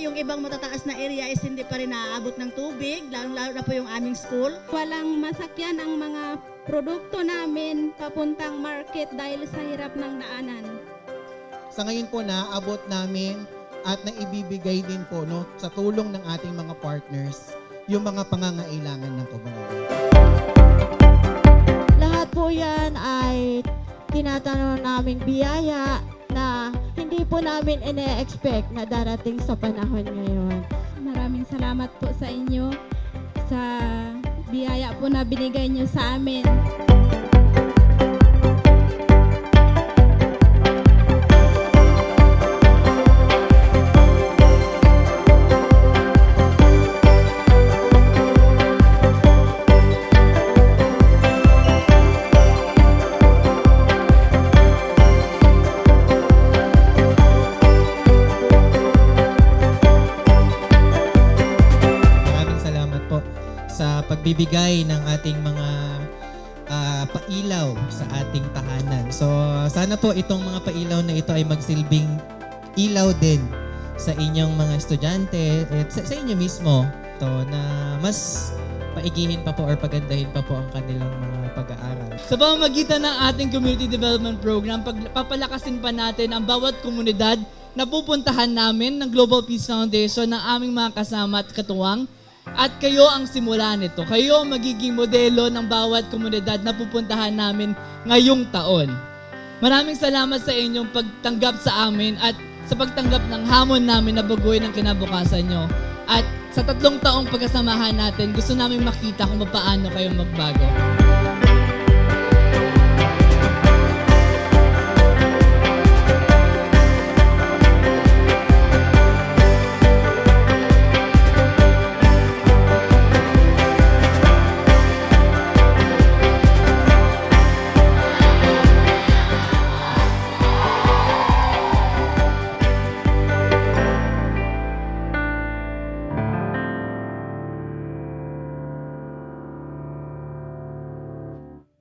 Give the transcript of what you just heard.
yung ibang matataas na area is hindi pa rin naaabot ng tubig, lalo na po yung aming school. Walang masakyan ang mga produkto namin papuntang market dahil sa hirap ng daanan. Sa ngayon po naabot namin at naibibigay din po no, sa tulong ng ating mga partners yung mga pangangailangan ng komunidad. Lahat po yan ay tinatanong naming biyaya na hindi po namin ine-expect na darating sa panahon ngayon. Maraming salamat po sa inyo sa biyaya po na binigay nyo sa amin. Sa pagbibigay ng ating mga pailaw sa ating tahanan. So sana po itong mga pailaw na ito ay magsilbing ilaw din sa inyong mga estudyante at sa inyo mismo to na mas paigihin pa po or pagandahin pa po ang kanilang mga pag-aaral. Sa pamamagitan ng ating Community Development Program, papalakasin pa natin ang bawat komunidad na pupuntahan namin ng Global Peace Foundation ng aming mga kasama at katuwang. At kayo ang simula nito. Kayo ang magiging modelo ng bawat komunidad na pupuntahan namin ngayong taon. Maraming salamat sa inyong pagtanggap sa amin at sa pagtanggap ng hamon namin na baguhin ang kinabukasan nyo. At sa 3 taong pagkasamahan natin, gusto namin makita kung paano kayo magbago.